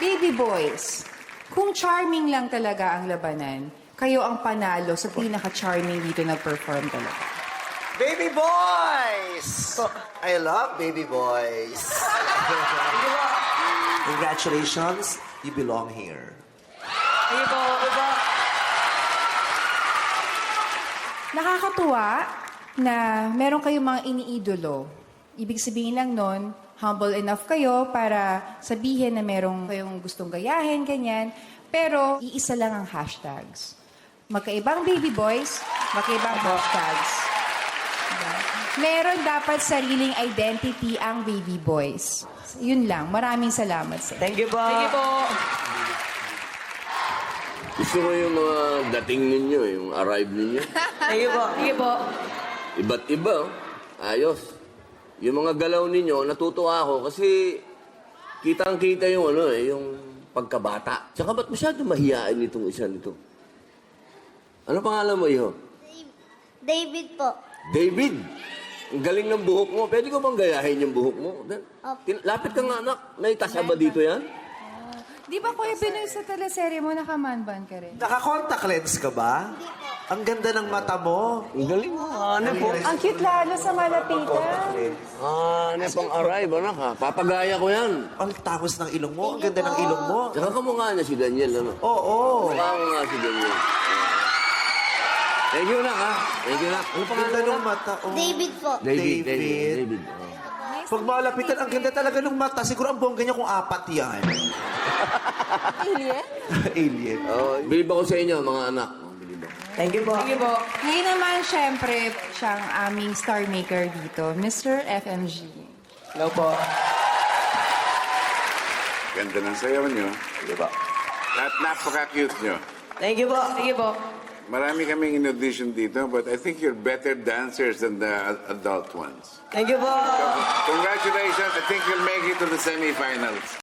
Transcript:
Baby boys, kung charming lang talaga ang labanan, kayo ang panalo sa pinaka-charming dito nag-perform talaga. Baby boys! I love baby boys. Congratulations, you belong here. Sige po. Nakakatuwa na meron kayong mga iniidolo. Ibig sabihin lang nun, humble enough kayo para sabihin na meron kayong gustong gayahin, ganyan. Pero, iisa lang ang hashtags. Magkaibang baby boys, magkaibang hashtags. Diba? Meron dapat sariling identity ang baby boys. Yun lang. Maraming salamat sa Thank you po. Sige po. Gusto ko yung mga dating ninyo, yung arrive ninyo. Sige po. Sige po. Iba't iba, oh. Ayos. Yung mga galaw ninyo, natutuwa ako kasi kitang-kita yung yung pagkabata. Tsaka ba't masyado mahihain itong isa nito? Ano pangalan mo, iho? David po. David! Ang galing ng buhok mo. Pwede ko bang gayahin yung buhok mo? Opo. Lapit ka nga, anak. May tasya ba dito yan? Di ba, Kuya Pinoy, sa teleserye mo, nakamanban ka rin? Naka-contact lens ka ba? Ang ganda ng mata mo. Ang galing mo. Ano po? Ang cute lalo sa malapitan. Ano pang arrive, anak ha? Papagaya ko yan. Ang tangos ng ilong mo. Ang ganda ng ilong mo. Tsaka kamukha niya si Daniel, ano? Oo. Mukha mo nga si Daniel. Thank you, anak, ha? Thank you, anak. Ano Ang pangalan ganda mo, ng anak? mata. Oh. David po. David. David. David. Oh. Pag malapitan, ang ganda talaga ng mata. Siguro ang bongga niya kung 4 yan. Alien? Alien. Oh, bilib ako sa inyo, mga anak. Oh, bilib ako. Thank you po. Sige po. Ngayon naman, syempre, siyang aming star maker dito, Mr. FMG. Hello po. Ganda ng sayaw nyo. Di ba? At napaka-cute nyo. Thank you po. Sige po. Marami kaming in-audition dito, but I think you're better dancers than the adult ones. Thank you po. Congratulations. I think you'll make it to the semifinals.